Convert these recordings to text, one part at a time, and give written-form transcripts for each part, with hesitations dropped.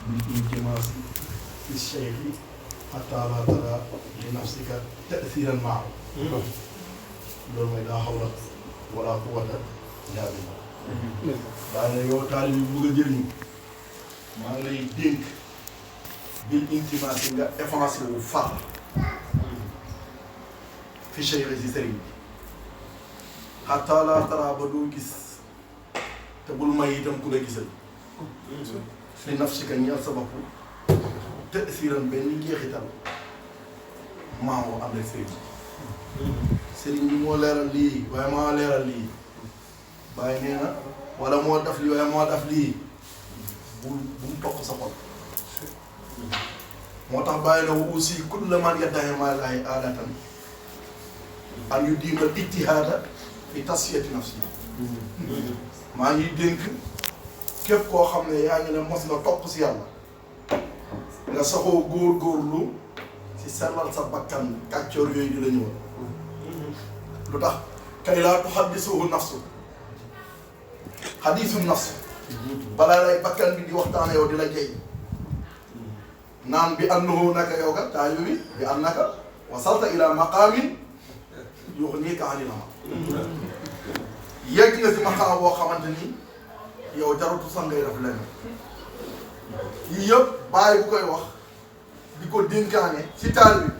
بالانتماس في الشيخ حتى لا ترى لنفسك تأثيرا معه. loolu mooy laa hawla wala quwwata illaa billah. daanaka yow taalibe bi bëgg a jëriñu maa ngi lay dénk bil intimaas nga effacé wu far fi cheikh si sëriñ bi xataa laa tara ba doo gis te bul may itam ku la gisal li nafsika ñeel sa bopp tasiran benn njeexital maa woo ànd ak sëriñ bi. sëriñ bi moo leeral lii waaye maa leeral lii bàyyi nee na wala moo def lii waaye moo def lii bu mu toq sa xol. moo tax bàyyi na aussi kulla man yaddahi maa laahi aadatan an yu diimal ijtihaada fi tasfiyati nafsi. maa ngi dénk képp koo xam ne yaa ngi ne mos nga topp si yàlla nga saxoo góorgóorlu si sellal sa bakkan kàccoor yooyu di la ñëwal. lu tax kay laa tuhaddisuhu nafsu hadiisu nafsu balaa lay bakkan bi di waxtaan yow di la jey naan bi annahu naka yow ga taalibe bi bi annaka wasalta ila maqaamin yughniika anil amal. yegg nga si maqaam boo xamante ni yow jaratu sax ngay def lenn yii yëpp bàyyi bu koy wax di ko dénkaane si taalibe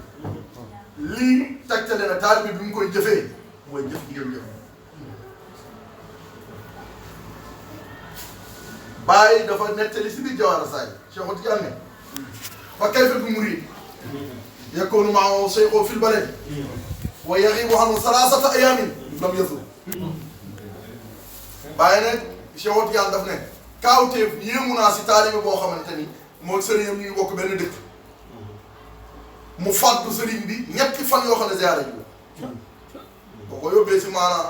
bi lii tegtale na taalibe bi mu koy jëfee mooy jëf gi ngeen jëf. bàyyi dafa nettali si biir Jawhara Saay Cheikh Tidiane fa kayfa bi murid yakunu ma'ahu shaykhuhu fil balad wa yaghibu anhu thalathata ayamin lam yazur. bàyyi nag Cheikh Tidiane daf ne kaawteef yéemu naa si taalibe boo xamante ni moo sëriñam ñuy bokk benn dëkk mu fàttu sëriñ bi ñetti fan yoo xam ne ziyaara ji boo ko yóbbee si maanaam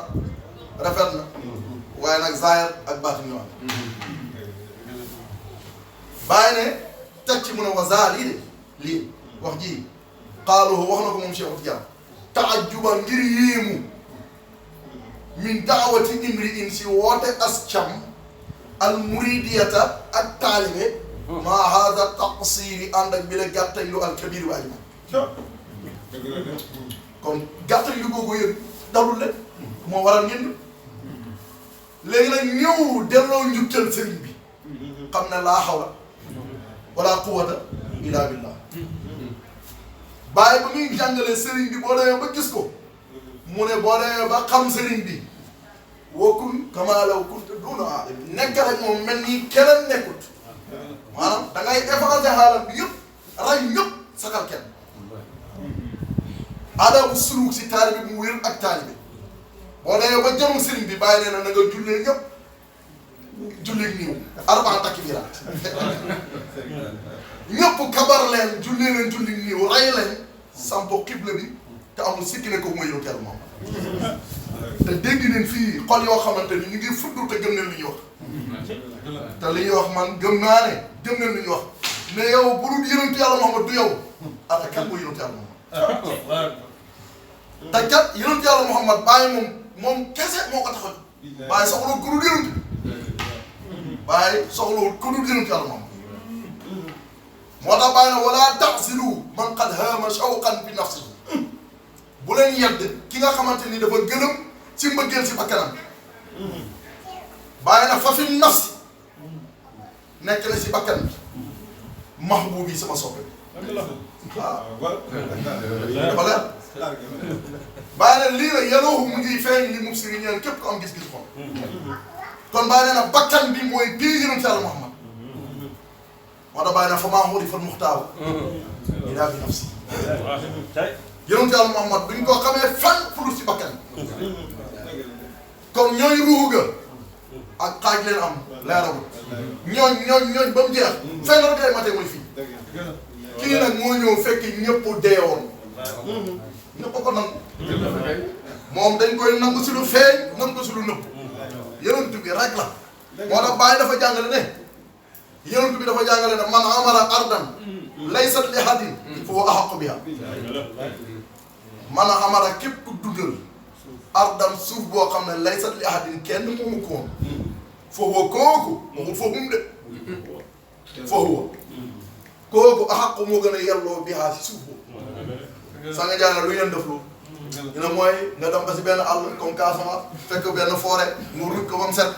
rafet na waaye nag zaahir ak baatin ñëwaat. bàyyi ne teg ci mu ne wa lii de lii wax ji xaaluhu wax na ko moom Cheikh Tidiane taajjuban ngir yéemu min daawati imri'in si woote as cam al muridiyata ak taalibe maa haada taqsiri ànd ak bi la gàttañ lu al kabir waaji ma kon gàttañ lu googu yëpp dalul leen moo waral ngeen léegi nag ñëw delloo njukkal sëriñ bi xam ne laa hawla wala quwwata illa billah. bàyyi ba muy jàngale sëriñ bi boo demee ba gis ko mu ne boo demee ba xam sëriñ bi wakun kamaa law kunta duuna aalim nekk rek moom mel ni keneen nekkut maanaam da ngay effacé xaalam bi yëpp ray yëpp sakal kenn. adabu suluk si taalibe mu wér ak taalibe boo demee ba jëm sëriñ bi bàyyi nee na nga jullee ñëpp julleeg niiw arbaa takbiraat ñëpp kabar leen jullee leen julleeg niiw ray leen sampo xibla bi te amul sikki ne ko mooy yow teel moom. te dégg nañ fii xol yoo xamante ni ñu ngi fudd te gëm nañ li ñuy wax te li ñuy wax man gëm naa ne gëm nañ li ñuy wax mais yow bu dul yonentu yàlla Muhammad du yow ana kan mooy yonentu yàlla Muhammad. te kat yonentu yàlla Muhammad bàyyi moom kese moo ko taxal bàyyi soxlawul ku dul yonent bàyyi soxlawul ku dul yonentu yàlla Muhammad. moo tax bàyyi na wala ta'zilu man qad haama shawqan bi nafsihi bu leen yedd ki nga xamante ni dafa gëlëm si mbëggeel si bakkanam. bàyyi na fa fi nafsi nekk na si bakkan bi mahbuub yi sama soppe waaw dafa leer. bàyyi na lii la yaloohu mu ngi feeñ li mu siri ñeen képp ku am gis-gis moom. kon bàyyi na bakkan bi mooy bii yonent Yàlla Muhammad. moo tax bàyyi na fa maa urifa al-muxtaaru illaa bi nafsi. yonent Yàlla Muhammad duñ ko xamee fan fudul si bakkan. comme ñooy ruuxu ga ak xaaj leen am leerawul ñooñ ba mu jeex fenn rek lay matee mooy fii. kii nag moo ñëw fekk ñëpp deewoon ñëpp ko nangu moom dañ koy nangu si lu feeñ nangu ko si lu nëbb yonent bi rek la. moo tax Baay dafa jàngale ne yonent bi dafa jàngale ne man amara ardan laysat li hadin fa huwa ahaqqu biha. man amara képp ku dundal ardan suuf boo xam ne laysat li ahadin kenn moomu ko woon fa huwa kooku waxul foofu mu de fa huwa kooku axaq moo gën a yelloo bi xaa si suuf boobu sa nga jaay lu ngeen def lu ñu ne mooy nga dem ba si benn àll comme Casamance fekk benn forêt mu ruuj ko ba mu set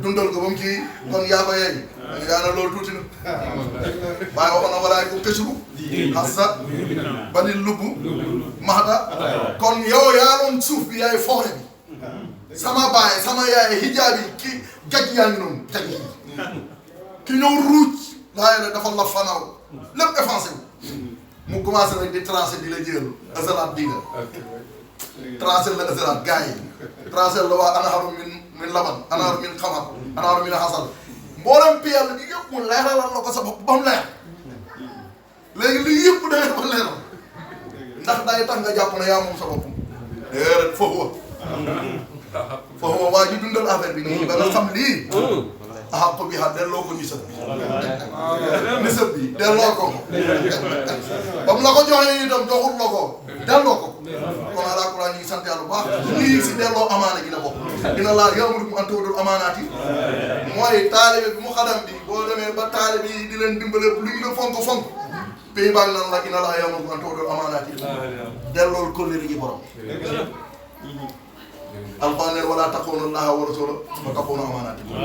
dundal ko ba mu kii kon yaa ko yeey nga jaay na loolu tuuti na waaye waxoon na walaay ko kësuru xassa bani lubb maxta kon yow yaa doon suuf bi yaay forêt bi sama baay sama yaay hijaab yi ki gaj yaa ngi noonu gaj yi ki ñëw ruuj laa ne dafa la fanaw lépp effacé wu mu commencé nag di tracé di la jël azalaat bii nga tracé la azalaat gars yi tracé la waa anaharu min laban anaharu min xamar anaharu min xasal mboolem piyal bi yëpp mu leeralal la ko sa bopp ba mu leer léegi lii yëpp day ba leeral ndax day tax nga jàpp ne yaa moom sa bopp déedéet foofu waa ji dundal affaire bi nii ba nga xam lii axaq bi xa delloo ko nisab bi delloo ko ba mu la ko joxee itam joxul la ko delloo ko kon alaakulaa ñu ngi sant yàlla bu baax lii si delloo amaana gi la bokk dina laal ya'murukum an tu'addul amaanaati mooy taalibe bi mu xadam bi boo demee ba taalibe yi di leen dimbale lu ñu la fonk pays baa ngi naan la inna Allaaha ya'murukum an tu'addul amaanaati dellool kóllëre gi borom alquran nee wala taxuunu llaaha wa rasuulahu wa taxuunu amaanaatikum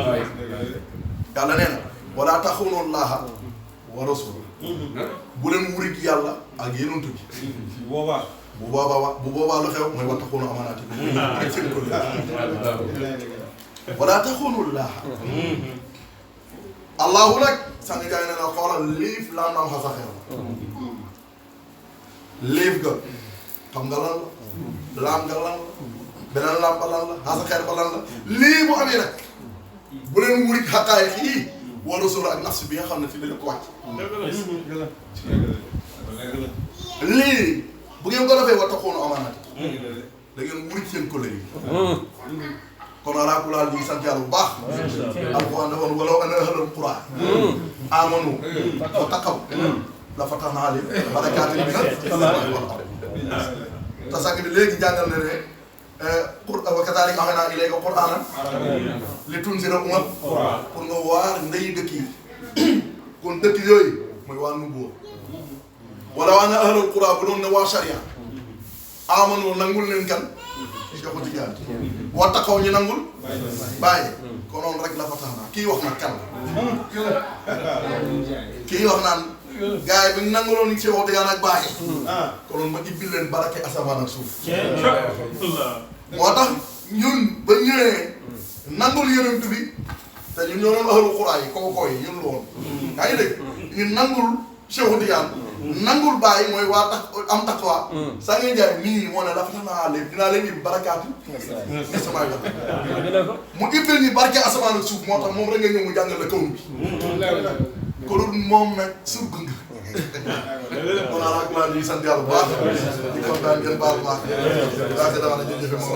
yàlla nee na wala taxuunu llaaha wa rasuulahu bu leen wurik yàlla ak yonent bi bu boobaa lu xew mooy wa taxuunu amaanaatikum seen ko wala taxuunu llaaha allahu nag sang jaay nee na xoolal liif laa naam xasa xew liif ga xam nga lan la laam nga lan la beneen laam ba lan la xasa xeer ba lan la lii bu amee nag bu leen wurik xaqaay xii wa rasul ak nafs bi nga xam ne fii dañu ko wàcc lii bu ngeen ko defee wa taxoonu amaanaati da ngeen wurik seen collègue yi kon alaakulaal ñu ngi sant yàlla bu baax alquran dafa walaw anna ahlal quraa aamanu wa taqaw la fatahnaa alayhim barakaatin minas samaa'i wal ard te sànq bi léegi jàngal na ne wa kazaalika awhaynaa ilayka qur'aanan li tunzira ummam pour nga waar ndey dëkk yi kon dëkk yooyu mooy waa nubuwa walaw anna ahlal quraa bu doon ne waa sharia aamanu nangul leen kan Cheikhu Tijaan wa taqaw ñu nangul bàyyi konoon rek la fatahnaa kii wax nag kan kii wax naan gars yi bi nanguloon Cheikhu Tijaan ak bàyyi konoon ma ibbil leen barake asamaan ak suuf moo tax ñun ba ñëwee nangul yonent bi te ñun ñoo doon ahlu xuraa yi kookoo yi ñun la woon yaa ngi dégg ñu nangul Cheikhu Tijaan nangul bàyyi mooy waa tax am taqwa saa ngeen jaay mii moo ne la fatahnaa alayhim dinaa leen ibbi barakaati ne samay la mu ibbil ñu barke asamaan ak suuf moo tax moom rek nga ñëw mu jàngal la kaw bi ko dul moom nag surg nga kon alhamdulilah ñu ngi sant yàlla bu baax di kontaan ngeen baal bu baax daa se dama ne jëjëfe moom